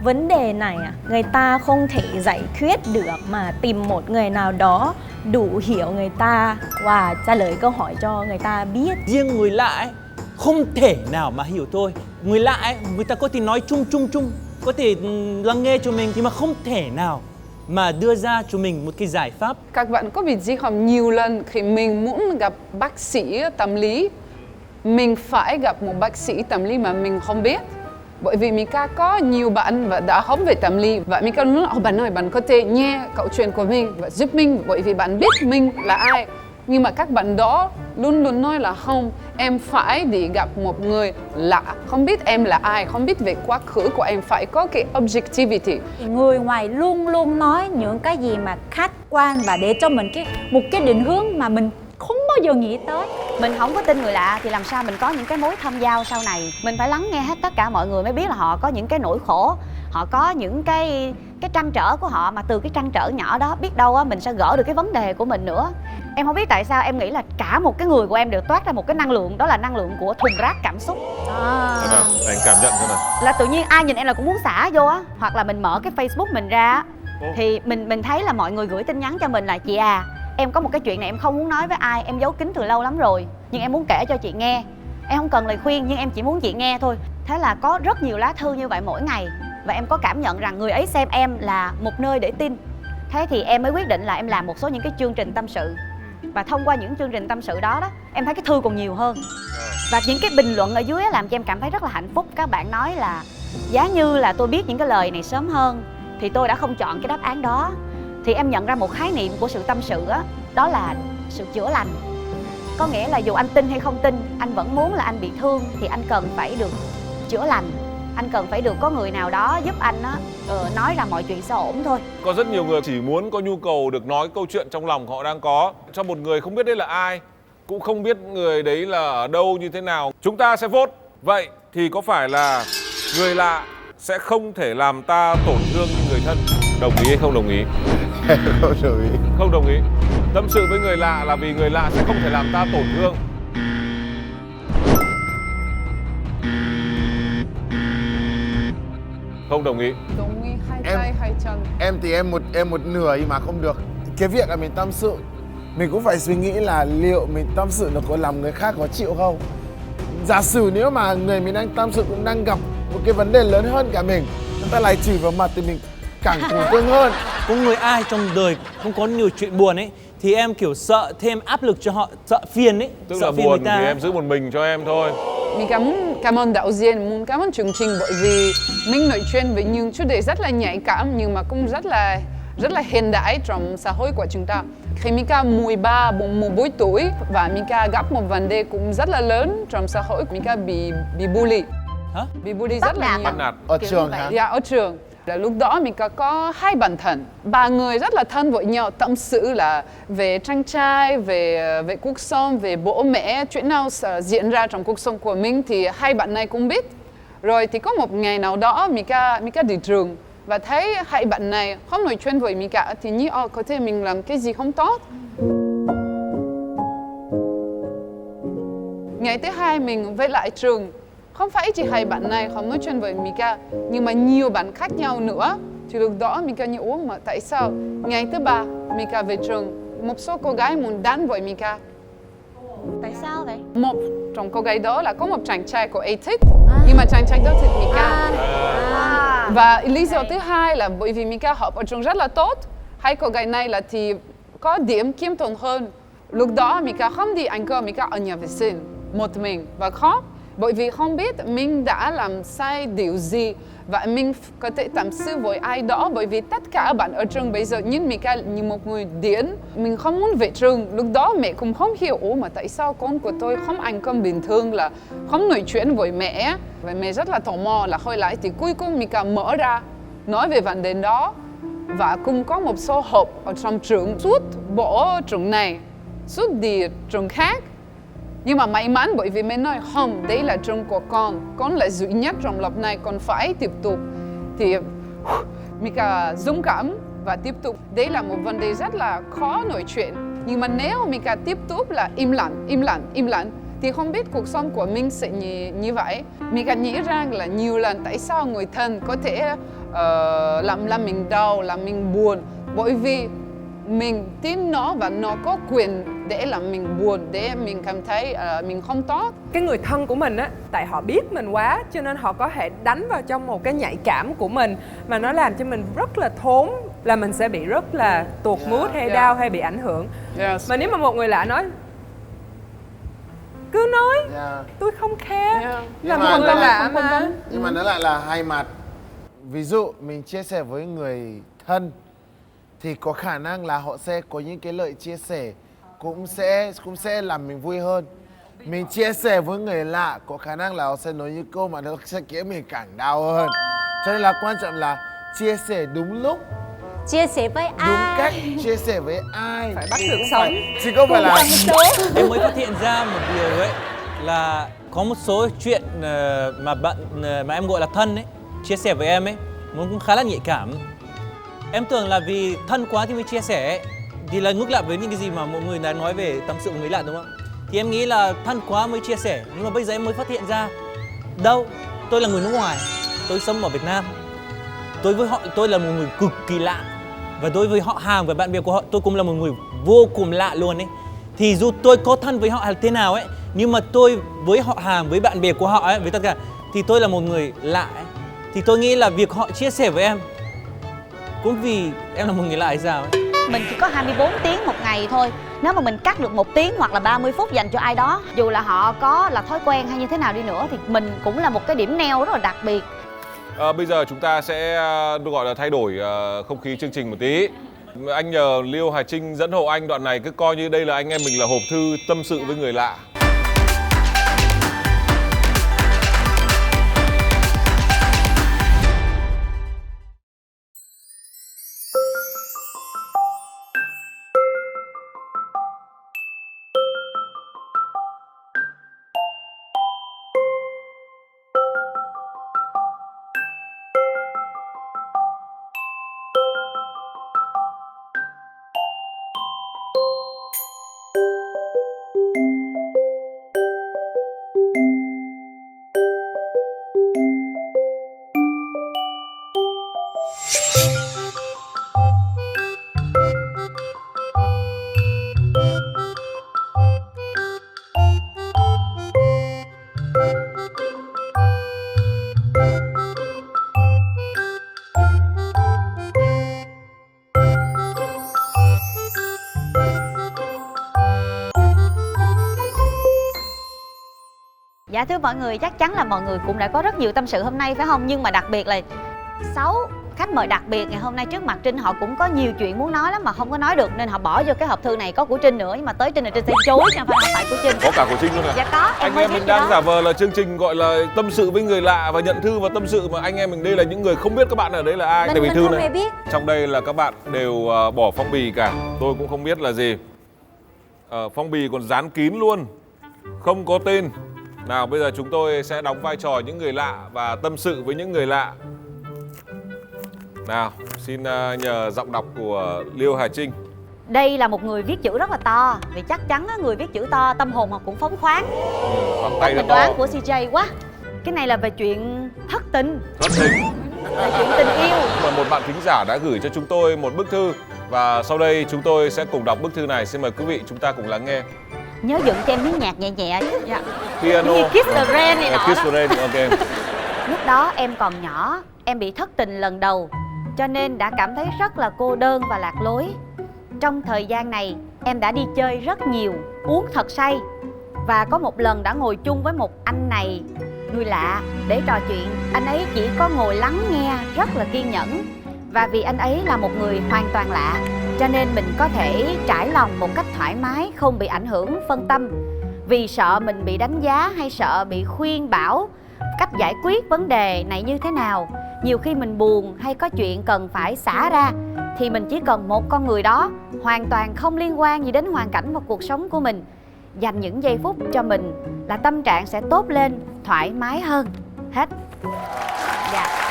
vấn đề này người ta không thể giải quyết được, mà tìm một người nào đó đủ hiểu người ta và trả lời câu hỏi cho người ta biết. Riêng người lạ ấy, không thể nào mà hiểu tôi. Người lạ ấy, người ta có thể nói chung, có thể lắng nghe cho mình, nhưng mà không thể nào mà đưa ra cho mình một cái giải pháp. Các bạn có biết gì không? Nhiều lần khi mình muốn gặp bác sĩ tâm lý, mình phải gặp một bác sĩ tâm lý mà mình không biết. Bởi vì mình có nhiều bạn và đã học về tâm lý và mình nói bạn ơi, bạn có thể nghe câu chuyện của mình và giúp mình, bởi vì bạn biết mình là ai. Nhưng mà các bạn đó luôn luôn nói là không, em phải đi gặp một người lạ, không biết em là ai, không biết về quá khứ của em, phải có cái objectivity. Người ngoài luôn luôn nói những cái gì mà khách quan và để cho mình một cái định hướng mà mình không bao giờ nghĩ tới. Mình không có tin người lạ thì làm sao mình có những cái mối thâm giao sau này. Mình phải lắng nghe hết tất cả mọi người mới biết là họ có những cái nỗi khổ, họ có những cái cái trăn trở của họ, mà từ cái trăn trở nhỏ đó biết đâu á mình sẽ gỡ được cái vấn đề của mình nữa. Em không biết tại sao em nghĩ là cả một cái người của em đều toát ra một cái năng lượng, đó là năng lượng của thùng rác cảm xúc. Xem nào, anh cảm nhận xem nào. Là tự nhiên ai nhìn em là cũng muốn xả vô á, hoặc là mình mở cái Facebook mình ra á, thì mình thấy là mọi người gửi tin nhắn cho mình là chị à, em có một cái chuyện này em không muốn nói với ai, em giấu kín từ lâu lắm rồi, nhưng em muốn kể cho chị nghe. Em không cần lời khuyên nhưng em chỉ muốn chị nghe thôi. Thế là có rất nhiều lá thư như vậy mỗi ngày, và em có cảm nhận rằng người ấy xem em là một nơi để tin. Thế thì em mới quyết định là em làm một số những cái chương trình tâm sự. Và thông qua những chương trình tâm sự đó em thấy cái thư còn nhiều hơn. Và những cái bình luận ở dưới làm cho em cảm thấy rất là hạnh phúc. Các bạn nói là giá như là tôi biết những cái lời này sớm hơn thì tôi đã không chọn cái đáp án đó. Thì em nhận ra một khái niệm của sự tâm sự đó là sự chữa lành. Có nghĩa là dù anh tin hay không tin, anh vẫn muốn là anh bị thương thì anh cần phải được chữa lành. Anh cần phải được có người nào đó giúp anh nói ra mọi chuyện sẽ ổn thôi. Có rất nhiều người chỉ muốn có nhu cầu được nói câu chuyện trong lòng họ đang có cho một người không biết đấy là ai, cũng không biết người đấy là ở đâu như thế nào. Chúng ta sẽ vote. Vậy thì có phải là người lạ sẽ không thể làm ta tổn thương như người thân? Đồng ý hay không đồng ý? Không đồng ý. Không đồng ý. Tâm sự với người lạ là vì người lạ sẽ không thể làm ta tổn thương. Không đồng ý. Đồng ý, hai Em- tay hai chân. Em thì em một nửa nhưng mà không được. Cái việc là mình tâm sự, mình cũng phải suy nghĩ là liệu mình tâm sự nó có làm người khác khó chịu không. Giả sử nếu mà người mình đang tâm sự cũng đang gặp một cái vấn đề lớn hơn cả mình, người ta lại chửi vào mặt thì mình càng tổn thương hơn. Có người ai trong đời không có nhiều chuyện buồn ấy thì em kiểu sợ thêm áp lực cho họ, sợ phiền ấy, Tức sợ là phiền buồn người ta. thì em giữ một mình cho em thôi. Mình cảm ơn đạo diễn, muốn cảm ơn chương trình bởi vì mình nói chuyện với những chủ đề rất là nhạy cảm nhưng mà cũng rất là hiện đại trong xã hội của chúng ta. Khi Mika 13, 14 tuổi và Mika gặp một vấn đề cũng rất là lớn trong xã hội, Mika bị bully. Hả? Bị bully rất là nhiều. Bắt nạt. Ở Kiểu trường như vậy. hả? Dạ, ở trường. Là lúc đó Mika có hai bạn thân, ba người rất là thân với nhau, tâm sự là về chàng trai, về cuộc sống, về bố mẹ, chuyện nào diễn ra trong cuộc sống của mình thì hai bạn này cũng biết. Rồi thì có một ngày nào đó Mika đi trường và thấy hai bạn này không nói chuyện với Mika thì nghĩ có thể mình làm cái gì không tốt. Ngày thứ hai mình về lại trường, không phải chỉ hai bạn này không nói chuyện với Mika nhưng mà nhiều bạn khác nhau nữa. Thì lúc đó Mika nghĩ mà tại sao? Ngày thứ ba Mika về trường, một số cô gái muốn đánh với Mika. Tại sao vậy? Một trong cô gái đó là có một chàng trai cô ấy thích nhưng mà chàng trai đó thích Mika. Và lý do thứ hai là bởi vì Mika học ở trường rất là tốt. Hai cô gái này là thì có điểm khiêm tốn hơn. Lúc đó Mika không đi ăn cơm, Mika ở nhà vệ sinh một mình và khóc. Bởi vì không biết mình đã làm sai điều gì và mình có thể tâm sự với ai đó. Bởi vì tất cả bạn ở trường bây giờ nhìn Mika như một người điên. Mình không muốn về trường. Lúc đó mẹ cũng không hiểu mà tại sao con của tôi không ăn cơm bình thường, là không nói chuyện với mẹ. Và mẹ rất là tò mò là hồi lại thì cuối cùng Mika mở ra nói về vấn đề đó. Và cũng có một số học ở trong trường suốt bỏ trường này, suốt đi trường khác. Nhưng mà may mắn bởi vì mình nói không, đây là trường của con là duy nhất trong lớp này, con phải tiếp tục. Thì Mika dũng cảm và tiếp tục. Đây là một vấn đề rất là khó nói chuyện. Nhưng mà nếu Mika tiếp tục là im lặng thì không biết cuộc sống của mình sẽ như vậy. Mika nghĩ rằng là nhiều lần tại sao người thân có thể làm mình đau, làm mình buồn. Bởi vì mình tin nó và nó có quyền để làm mình buồn, để mình cảm thấy mình không tốt. Cái người thân của mình á, tại họ biết mình quá cho nên họ có thể đánh vào trong một cái nhạy cảm của mình mà nó làm cho mình rất là thốn, là mình sẽ bị rất là tuột mood hay đau hay bị ảnh hưởng. Mà nếu mà một người lạ nói cứ nói tôi không care, là một người lạ mà. Nhưng mà nó lại là hai mặt. Ví dụ mình chia sẻ với người thân thì có khả năng là họ sẽ có những cái lời chia sẻ cũng sẽ làm mình vui hơn. Mình chia sẻ với người lạ có khả năng là họ sẽ nói những câu mà nó sẽ khiến mình càng đau hơn. Cho nên là quan trọng là chia sẻ đúng lúc, Chia sẻ với ai? đúng cách, chia sẻ với ai. Phải bắt được sống. Chứ không phải là Em mới phát hiện ra một điều ấy là có một số chuyện mà em gọi là thân ấy chia sẻ với em ấy, nó cũng khá là nhạy cảm. Em tưởng là vì thân quá thì mới chia sẻ ấy. Thì là ngược lại với những cái gì mà mọi người đã nói về tâm sự của người lạ đúng không? Thì em nghĩ là thân quá mới chia sẻ. Nhưng mà bây giờ em mới phát hiện ra đâu, tôi là người nước ngoài, tôi sống ở Việt Nam. Đối với họ, tôi là một người cực kỳ lạ. Và đối với họ hàng và bạn bè của họ, tôi cũng là một người vô cùng lạ luôn ấy. Thì dù tôi có thân với họ hay thế nào ấy, nhưng mà tôi với họ hàng, với bạn bè của họ ấy, với tất cả, thì tôi là một người lạ ấy. Thì tôi nghĩ là việc họ chia sẻ với em cũng vì em là một người lạ hay sao ấy. Mình chỉ có 24 tiếng một ngày thôi. Nếu mà mình cắt được 1 tiếng hoặc là 30 phút dành cho ai đó, dù là họ có là thói quen hay như thế nào đi nữa, thì mình cũng là một cái điểm neo rất là đặc biệt. Bây giờ chúng ta sẽ gọi là thay đổi không khí chương trình một tí. Anh nhờ Liêu Hà Trinh dẫn hộ anh đoạn này, cứ coi như đây là anh em mình là hộp thư tâm sự với người lạ. Dạ thưa mọi người, chắc chắn là mọi người cũng đã có rất nhiều tâm sự hôm nay phải không? Nhưng mà đặc biệt là 6 khách mời đặc biệt ngày hôm nay trước mặt Trinh, họ cũng có nhiều chuyện muốn nói lắm mà không có nói được, nên họ bỏ vô cái hộp thư này có của Trinh nữa. Nhưng mà tới Trinh là Trinh sẽ chối nha, không phải của Trinh. Có cả của Trinh luôn à? Dạ có, anh em mình đang giả vờ là chương trình gọi là tâm sự với người lạ và nhận thư và tâm sự, mà anh em mình đây là những người không biết các bạn ở đây là ai. Tại vì thư này biết. Trong đây là các bạn đều bỏ phong bì cả, tôi cũng không biết là gì. Phong bì còn dán kín luôn, không có tên. Nào bây giờ chúng tôi sẽ đóng vai trò những người lạ và tâm sự với những người lạ. Nào, xin nhờ giọng đọc của Liêu Hà Trinh. Đây là một người viết chữ rất là to, vì chắc chắn người viết chữ to tâm hồn họ cũng phóng khoáng. Tay Mình đoán của CJ quá. Cái này là về chuyện thất tình. Thất tình. Về chuyện tình yêu. Và một bạn thính giả đã gửi cho chúng tôi một bức thư, và sau đây chúng tôi sẽ cùng đọc bức thư này. Xin mời quý vị chúng ta cùng lắng nghe. Nhớ dựng cho em miếng nhạc nhẹ nhẹ. Dạ. Piano. Kiss the Rain này nọ. Kiss the Rain, ok. Lúc đó em còn nhỏ, em bị thất tình lần đầu, cho nên đã cảm thấy rất là cô đơn và lạc lối. Trong thời gian này, em đã đi chơi rất nhiều, uống thật say. Và có một lần đã ngồi chung với một anh này, người lạ, để trò chuyện. Anh ấy chỉ có ngồi lắng nghe, rất là kiên nhẫn. Và vì anh ấy là một người hoàn toàn lạ, cho nên mình có thể trải lòng một cách thoải mái, không bị ảnh hưởng phân tâm. Vì sợ mình bị đánh giá hay sợ bị khuyên bảo cách giải quyết vấn đề này như thế nào. Nhiều khi mình buồn hay có chuyện cần phải xả ra, thì mình chỉ cần một con người đó hoàn toàn không liên quan gì đến hoàn cảnh và cuộc sống của mình, dành những giây phút cho mình là tâm trạng sẽ tốt lên, thoải mái hơn. Hết. Dạ.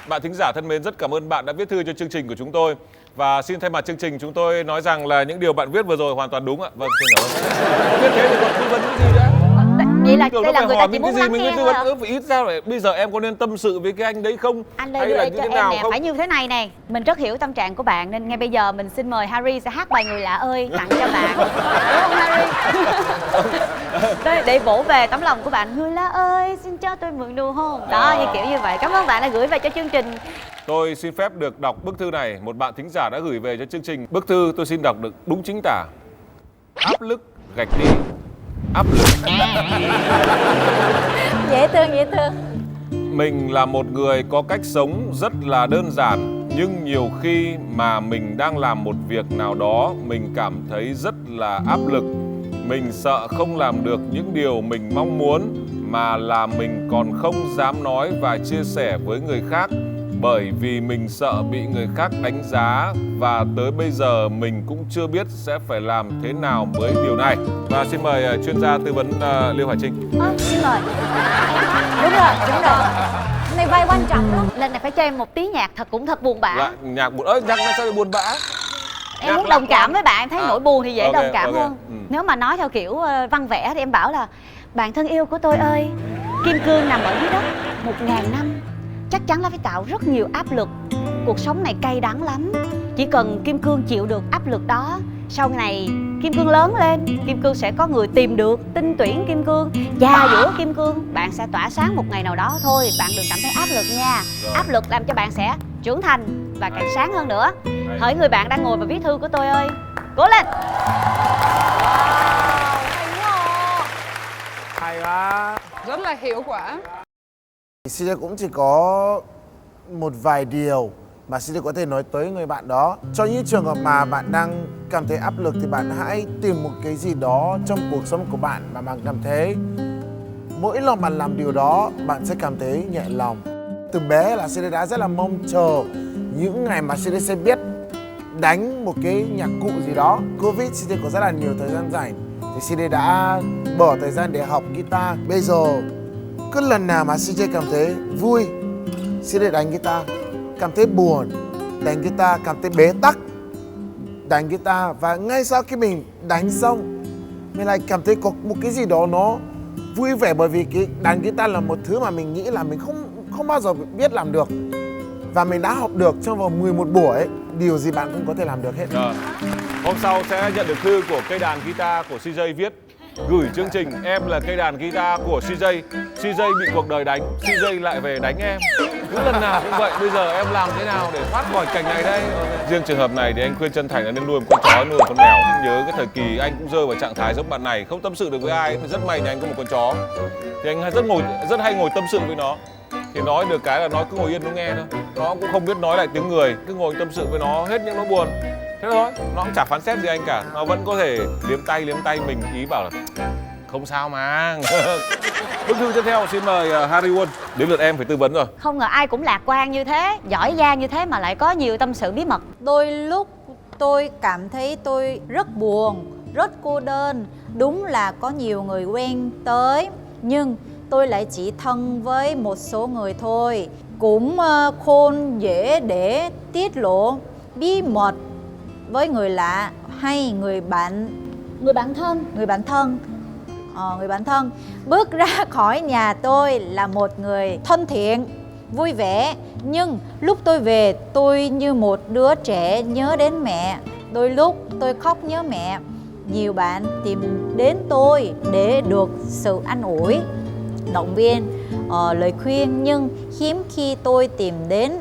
Bạn thính giả thân mến, rất cảm ơn bạn đã viết thư cho chương trình của chúng tôi. Và xin thay mặt chương trình chúng tôi nói rằng là những điều bạn viết vừa rồi hoàn toàn đúng ạ. Vâng, xin cảm ơn. Viết thế thì còn tư vấn những gì nữa? Vậy là đây là người ta chỉ muốn lắng mình nghe tư thôi vấn ít ra rồi. Bây giờ em có nên tâm sự với cái anh đấy không? Anh hay đây là đưa như cho thế em nào nè, không? phải như thế này nè. Mình rất hiểu tâm trạng của bạn, nên ngay bây giờ mình xin mời Harry sẽ hát bài Người Lạ Ơi tặng cho bạn. Đúng không Harry? Để vỗ về tấm lòng của bạn. Người lạ ơi, xin cho tôi mượn nụ hôn. Đó, như kiểu như vậy. Cảm ơn bạn đã gửi về cho chương trình. Tôi xin phép được đọc bức thư này. Một bạn thính giả đã gửi về cho chương trình. Bức thư tôi xin đọc được đúng chính tả. Áp lực gạch đi. Áp lực. Dễ thương, dễ thương. Mình là một người có cách sống rất là đơn giản, nhưng nhiều khi mà mình đang làm một việc nào đó mình cảm thấy rất là áp lực. Mình sợ không làm được những điều mình mong muốn, mà là mình còn không dám nói và chia sẻ với người khác, bởi vì mình sợ bị người khác đánh giá, và tới bây giờ mình cũng chưa biết sẽ phải làm thế nào với điều này. Và xin mời chuyên gia tư vấn Liêu Hà Trinh. Xin mời. Đúng rồi, đúng rồi. Hôm nay vai quan trọng lắm. Lần này phải cho em một tí nhạc cũng thật buồn bã. Lại nhạc buồn, nhạc nó sao lại buồn bã? Em muốn đồng cảm với bạn, em thấy nỗi buồn thì dễ đồng cảm hơn. Ừ. Nếu mà nói theo kiểu văn vẽ thì em bảo là: bạn thân yêu của tôi ơi, kim cương nằm ở dưới đất 1000 năm, chắc chắn là phải tạo rất nhiều áp lực. Cuộc sống này cay đắng lắm. Chỉ cần kim cương chịu được áp lực đó, sau này kim cương lớn lên, kim cương sẽ có người tìm được, tin tuyển kim cương, già giũa kim cương, bạn sẽ tỏa sáng một ngày nào đó thôi. Bạn đừng cảm thấy áp lực nha. Áp lực làm cho bạn sẽ trưởng thành và càng sáng hơn nữa. Hỡi người bạn đang ngồi và viết thư của tôi ơi, cố lên. Hay quá. Rất là hiệu quả. CJ cũng chỉ có một vài điều mà CJ có thể nói tới người bạn đó. Cho những trường hợp mà bạn đang cảm thấy áp lực thì bạn hãy tìm một cái gì đó trong cuộc sống của bạn mà bạn cảm thấy mỗi lần bạn làm điều đó bạn sẽ cảm thấy nhẹ lòng. Từ bé là CJ đã rất là mong chờ những ngày mà CJ sẽ biết đánh một cái nhạc cụ gì đó. Covid CJ có rất là nhiều thời gian rảnh thì CJ đã bỏ thời gian để học guitar. Bây giờ cứ lần nào mà CJ cảm thấy vui, CJ đánh guitar. Cảm thấy buồn, đánh guitar. Cảm thấy bế tắc, đánh guitar. Và ngay sau khi mình đánh xong, mình lại cảm thấy có một cái gì đó nó vui vẻ. Bởi vì cái đánh guitar là một thứ mà mình nghĩ là mình không bao giờ biết làm được. Và mình đã học được trong vòng 11 buổi. Điều gì bạn cũng có thể làm được hết. Hôm sau sẽ nhận được thư của cây đàn guitar của CJ viết: gửi chương trình, em là cây đàn guitar của CJ. CJ bị cuộc đời đánh, CJ lại về đánh em. Cứ lần nào cũng vậy, bây giờ em làm thế nào để thoát khỏi cảnh này đây? Riêng trường hợp này thì anh khuyên chân thành là nên nuôi một con chó, nuôi một con mèo. Nhớ cái thời kỳ anh cũng rơi vào trạng thái giống bạn này, không tâm sự được với ai. Rất may thì anh có một con chó, thì anh rất hay ngồi tâm sự với nó. Thì nói được cái là nó cứ ngồi yên nó nghe thôi. Nó cũng không biết nói lại tiếng người, cứ ngồi tâm sự với nó hết những nỗi buồn. Thế thôi, nó cũng chả phán xét gì anh cả. Nó vẫn có thể liếm tay mình, ý bảo là không sao mà. Bức thư tiếp theo xin mời Harry Won. Đến lượt em phải tư vấn rồi. Không ngờ ai cũng lạc quan như thế, giỏi giang như thế mà lại có nhiều tâm sự bí mật. Đôi lúc tôi cảm thấy tôi rất buồn, rất cô đơn. Đúng là có nhiều người quen tới, nhưng tôi lại chỉ thân với một số người thôi. Cũng khôn dễ để tiết lộ bí mật với người lạ hay người bạn thân. Bước ra khỏi nhà tôi là một người thân thiện, vui vẻ, nhưng lúc tôi về tôi như một đứa trẻ nhớ đến mẹ. Đôi lúc tôi khóc nhớ mẹ. Nhiều bạn tìm đến tôi để được sự an ủi, động viên, lời khuyên, nhưng hiếm khi tôi tìm đến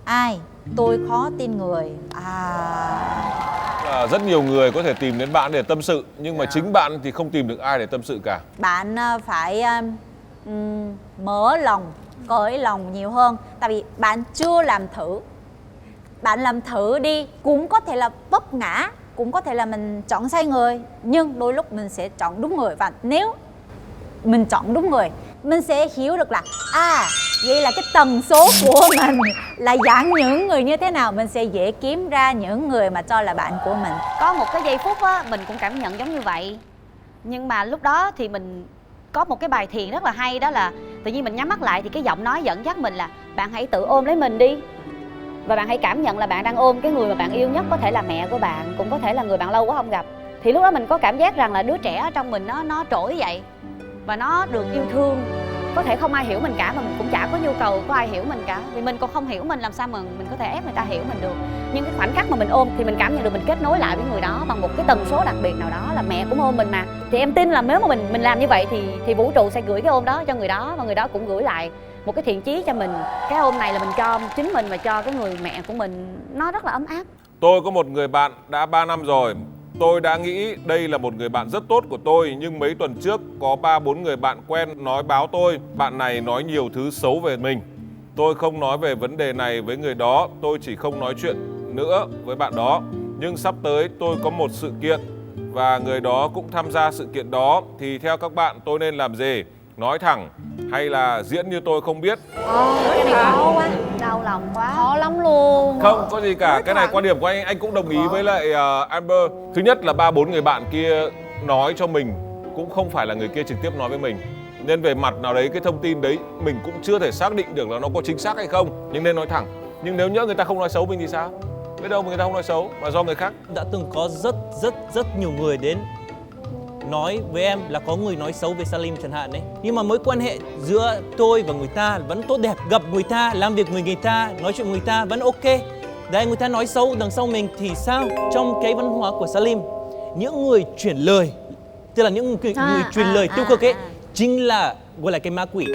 ai. Tôi khó tin người. Rất nhiều người có thể tìm đến bạn để tâm sự, nhưng mà chính bạn thì không tìm được ai để tâm sự cả. Bạn phải mở lòng, cởi lòng nhiều hơn. Tại vì bạn chưa làm thử. Bạn làm thử đi, cũng có thể là vấp ngã, cũng có thể là mình chọn sai người, nhưng đôi lúc mình sẽ chọn đúng người. Và nếu mình chọn đúng người, mình sẽ hiểu được là vậy là cái tần số của mình là dạng những người như thế nào. Mình sẽ dễ kiếm ra những người mà cho là bạn của mình. Có một cái giây phút á, mình cũng cảm nhận giống như vậy. Nhưng mà lúc đó thì mình có một cái bài thiền rất là hay. Đó là tự nhiên mình nhắm mắt lại thì cái giọng nói dẫn dắt mình là: bạn hãy tự ôm lấy mình đi. Và bạn hãy cảm nhận là bạn đang ôm cái người mà bạn yêu nhất. Có thể là mẹ của bạn, cũng có thể là người bạn lâu quá không gặp. Thì lúc đó mình có cảm giác rằng là đứa trẻ ở trong mình nó trỗi dậy và nó được yêu thương. Có thể không ai hiểu mình cả, mà mình cũng chả có nhu cầu có ai hiểu mình cả. Vì mình còn không hiểu mình, làm sao mà mình có thể ép người ta hiểu mình được. Nhưng cái khoảnh khắc mà mình ôm thì mình cảm nhận được mình kết nối lại với người đó bằng một cái tần số đặc biệt nào đó, là mẹ cũng ôm mình mà. Thì em tin là nếu mà mình làm như vậy thì vũ trụ sẽ gửi cái ôm đó cho người đó, và người đó cũng gửi lại một cái thiện chí cho mình. Cái ôm này là mình cho chính mình và cho cái người mẹ của mình, nó rất là ấm áp. Tôi có một người bạn đã 3 năm rồi. Tôi đã nghĩ đây là một người bạn rất tốt của tôi, nhưng mấy tuần trước có 3-4 người bạn quen nói báo tôi bạn này nói nhiều thứ xấu về mình. Tôi không nói về vấn đề này với người đó, tôi chỉ không nói chuyện nữa với bạn đó. Nhưng sắp tới tôi có một sự kiện và người đó cũng tham gia sự kiện đó, thì theo các bạn tôi nên làm gì? Nói thẳng hay là diễn như tôi không biết? Cái này khó quá, đau lòng quá, khó lắm luôn. Không có gì cả, cái này quan điểm của anh cũng đồng ý với lại Amber. Thứ nhất là 3-4 người bạn kia nói cho mình cũng không phải là người kia trực tiếp nói với mình. Nên về mặt nào đấy cái thông tin đấy mình cũng chưa thể xác định được là nó có chính xác hay không, nhưng nên nói thẳng. Nhưng nếu nhỡ người ta không nói xấu mình thì sao? Biết đâu người ta không nói xấu mà do người khác. Đã từng có rất nhiều người đến nói với em là có người nói xấu về Salim chẳng hạn đấy. Nhưng mà mối quan hệ giữa tôi và người ta vẫn tốt đẹp. Gặp người ta, làm việc với người ta, nói chuyện với người ta vẫn ok. Đấy, người ta nói xấu đằng sau mình thì sao? Trong cái văn hóa của Salim, những người chuyển lời, tức là những người truyền lời tiêu cực ấy, chính là gọi là cái ma quỷ.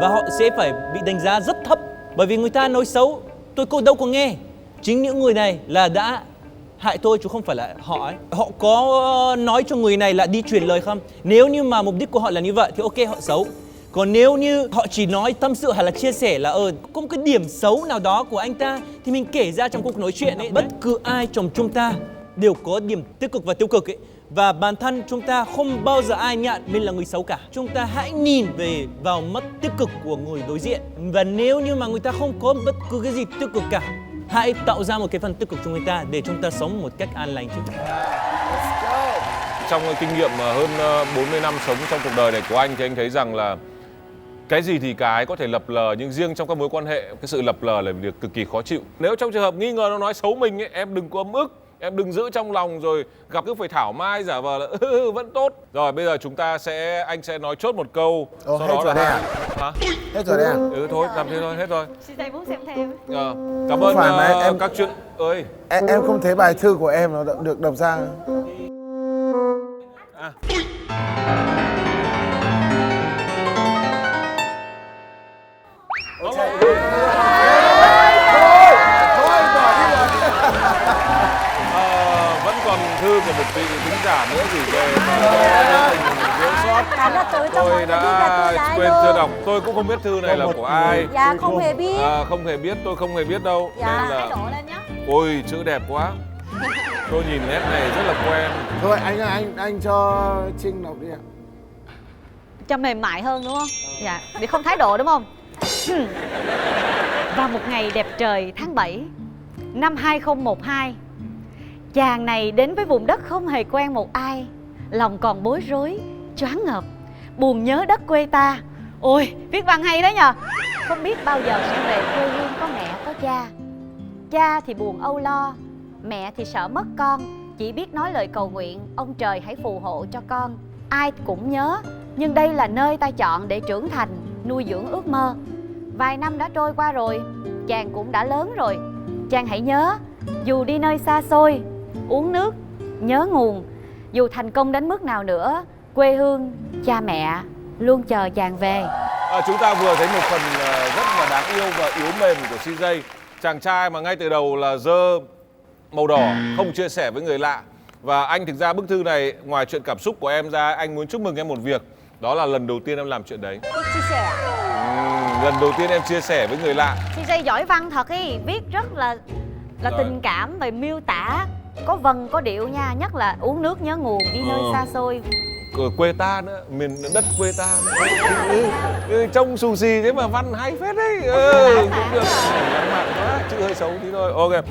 Và họ sẽ phải bị đánh giá rất thấp. Bởi vì người ta nói xấu, tôi đâu có nghe. Chính những người này là đã hại tôi chứ không phải là họ ấy. Họ có nói cho người này là đi truyền lời không? Nếu như mà mục đích của họ là như vậy thì ok, họ xấu. Còn nếu như họ chỉ nói tâm sự hay là chia sẻ là có một cái điểm xấu nào đó của anh ta thì mình kể ra trong cuộc nói chuyện ấy. Bất cứ ai trong chúng ta đều có điểm tích cực và tiêu cực ấy. Và bản thân chúng ta không bao giờ ai nhận mình là người xấu cả. Chúng ta hãy nhìn vào mắt tích cực của người đối diện. Và nếu như mà người ta không có bất cứ cái gì tích cực cả, hãy tạo ra một cái phần tích cực cho người ta để chúng ta sống một cách an lành chứ. Trong kinh nghiệm hơn 40 năm sống trong cuộc đời này của anh thì anh thấy rằng là cái gì thì cái có thể lập lờ, nhưng riêng trong các mối quan hệ, cái sự lập lờ là việc cực kỳ khó chịu. Nếu trong trường hợp nghi ngờ nó nói xấu mình ấy, em đừng có ấm ức, em đừng giữ trong lòng rồi gặp cứ phải thảo mai giả vờ là vẫn tốt. Rồi bây giờ anh sẽ nói chốt một câu. Hết rồi đây à? Hả? Hết rồi đây à? Thôi làm thế thôi, hết rồi. Chị Tây muốn xem thêm. Cảm ơn em các chuyện ơi. Em không thấy bài thư của em nó được đọc ra. Vẫn còn thư của một vị thính giả nữa gửi về mà thiếu sót. Tôi đã quên chưa đọc. Tôi cũng không biết thư này là của ai. Dạ không hề biết. Không hề biết, tôi không hề biết đâu. Dạ. Nên là... Đổ lên nhá. Ôi chữ đẹp quá. Tôi nhìn nét này rất là quen. Thôi anh cho Trinh đọc đi ạ. Cho mềm mại hơn đúng không? Dạ, để không thái độ đúng không? Vào một ngày đẹp trời tháng 7 năm 2012, chàng này đến với vùng đất không hề quen một ai. Lòng còn bối rối, choáng ngợp, buồn nhớ đất quê ta. Ôi, viết văn hay đấy nhờ. Không biết bao giờ sẽ về quê hương có mẹ có cha. Cha thì buồn âu lo, mẹ thì sợ mất con, chỉ biết nói lời cầu nguyện ông trời hãy phù hộ cho con. Ai cũng nhớ, nhưng đây là nơi ta chọn để trưởng thành, nuôi dưỡng ước mơ. Vài năm đã trôi qua rồi, chàng cũng đã lớn rồi. Chàng hãy nhớ, dù đi nơi xa xôi, uống nước, nhớ nguồn, dù thành công đến mức nào nữa, quê hương, cha mẹ luôn chờ chàng về. Chúng ta vừa thấy một phần rất là đáng yêu và yếu mềm của CJ. Chàng trai mà ngay từ đầu là dơ màu đỏ, không chia sẻ với người lạ. Và anh thực ra bức thư này, ngoài chuyện cảm xúc của em ra, anh muốn chúc mừng em một việc. Đó là lần đầu tiên em làm chuyện đấy. Chia sẻ. Lần đầu tiên em chia sẻ với người lạ. CJ giỏi văn thật ý, viết rất là tình cảm và miêu tả có vần có điệu nha, nhất là uống nước nhớ nguồn, đi nơi xa xôi. Quê ta nữa, miền đất quê ta nữa. Trông xù xì thế mà văn hay phết đấy. Cũng được. Lãng mạn quá, chữ hơi xấu tí thôi. Ok.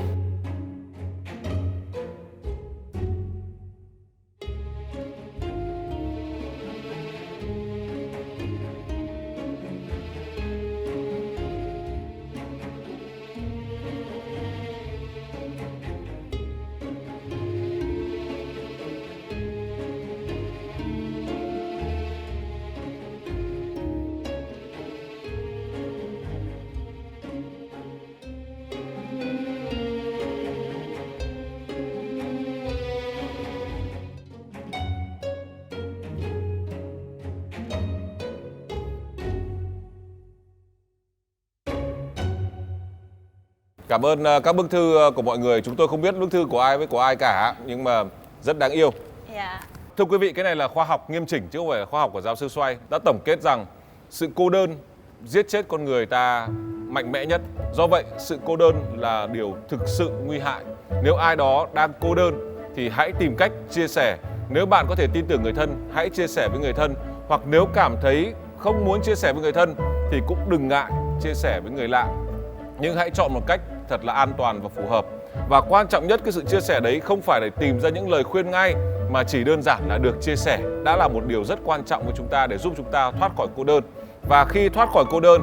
Cảm ơn các bức thư của mọi người. Chúng tôi không biết bức thư của ai với của ai cả, nhưng mà rất đáng yêu. Thưa quý vị, cái này là khoa học nghiêm chỉnh chứ không phải là khoa học của giáo sư Xoay. Đã tổng kết rằng sự cô đơn giết chết con người ta mạnh mẽ nhất. Do vậy, sự cô đơn là điều thực sự nguy hại. Nếu ai đó đang cô đơn thì hãy tìm cách chia sẻ. Nếu bạn có thể tin tưởng người thân, hãy chia sẻ với người thân. Hoặc nếu cảm thấy không muốn chia sẻ với người thân thì cũng đừng ngại chia sẻ với người lạ. Nhưng hãy chọn một cách thật là an toàn và phù hợp. Và quan trọng nhất, cái sự chia sẻ đấy không phải để tìm ra những lời khuyên ngay, mà chỉ đơn giản là được chia sẻ đã là một điều rất quan trọng với chúng ta để giúp chúng ta thoát khỏi cô đơn. Và khi thoát khỏi cô đơn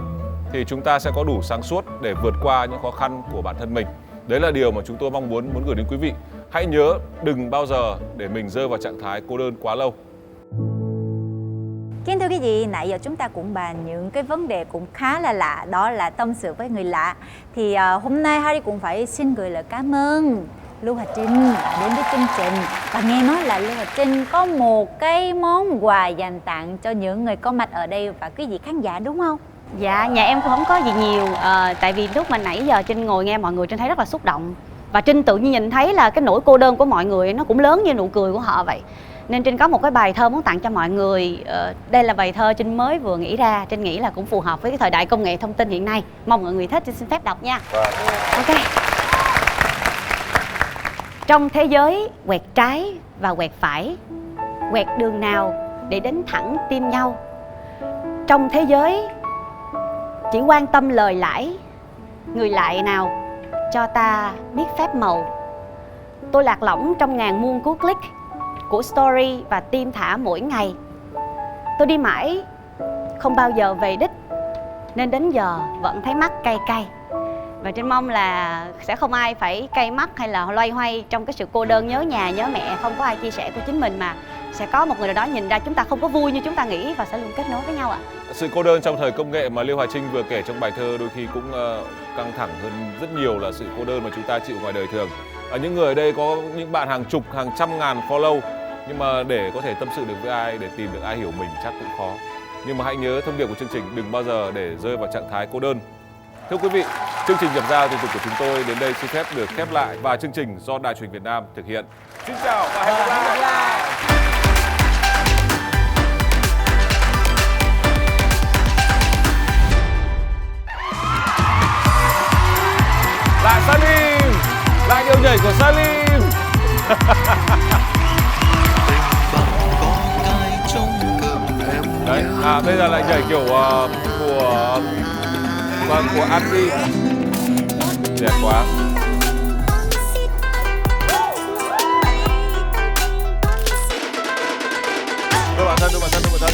thì chúng ta sẽ có đủ sáng suốt để vượt qua những khó khăn của bản thân mình. Đấy là điều mà chúng tôi mong muốn gửi đến quý vị. Hãy nhớ đừng bao giờ để mình rơi vào trạng thái cô đơn quá lâu. Kính thưa quý vị, nãy giờ chúng ta cũng bàn những cái vấn đề cũng khá là lạ, đó là tâm sự với người lạ. Thì hôm nay Harry cũng phải xin gửi lời cảm ơn Lưu Hà Trinh đã đến với chương trình. Và nghe nói là Lưu Hà Trinh có một cái món quà dành tặng cho những người có mặt ở đây và quý vị khán giả, đúng không? Dạ, nhà em cũng không có gì nhiều, tại vì lúc mà nãy giờ Trinh ngồi nghe mọi người, Trinh thấy rất là xúc động. Và Trinh tự nhiên nhìn thấy là cái nỗi cô đơn của mọi người nó cũng lớn như nụ cười của họ vậy. Nên Trinh có một cái bài thơ muốn tặng cho mọi người. Đây là bài thơ Trinh mới vừa nghĩ ra, Trinh nghĩ là cũng phù hợp với cái thời đại công nghệ thông tin hiện nay. Mong mọi người thích, Trinh xin phép đọc nha. Ok. Trong thế giới quẹt trái và quẹt phải, quẹt đường nào để đến thẳng tim nhau. Trong thế giới chỉ quan tâm lời lãi, người lại nào cho ta biết phép màu. Tôi lạc lõng trong ngàn muôn cú click của story và tim thả mỗi ngày. Tôi đi mãi không bao giờ về đích, nên đến giờ vẫn thấy mắt cay cay. Và Trinh mong là sẽ không ai phải cay mắt hay là loay hoay trong cái sự cô đơn, nhớ nhà nhớ mẹ, không có ai chia sẻ của chính mình, mà sẽ có một người nào đó nhìn ra chúng ta không có vui như chúng ta nghĩ và sẽ luôn kết nối với nhau ạ. Sự cô đơn trong thời công nghệ mà Lưu Hà Trinh vừa kể trong bài thơ đôi khi cũng căng thẳng hơn rất nhiều là sự cô đơn mà chúng ta chịu ngoài đời thường. Những người ở đây có những bạn hàng chục, hàng trăm ngàn follow, nhưng mà để có thể tâm sự được với ai, để tìm được ai hiểu mình chắc cũng khó. Nhưng mà hãy nhớ thông điệp của chương trình, đừng bao giờ để rơi vào trạng thái cô đơn. Thưa quý vị, chương trình Nhập Dao Tình Dục của chúng tôi đến đây xin phép được khép lại, và chương trình do Đài Truyền hình Việt Nam thực hiện. Xin chào và hẹn gặp lại. Lại Salim, lại điệu nhảy của Salim. Đấy, bây giờ lại nhảy kiểu của Andy. Đẹp quá. Đôi bạn thân.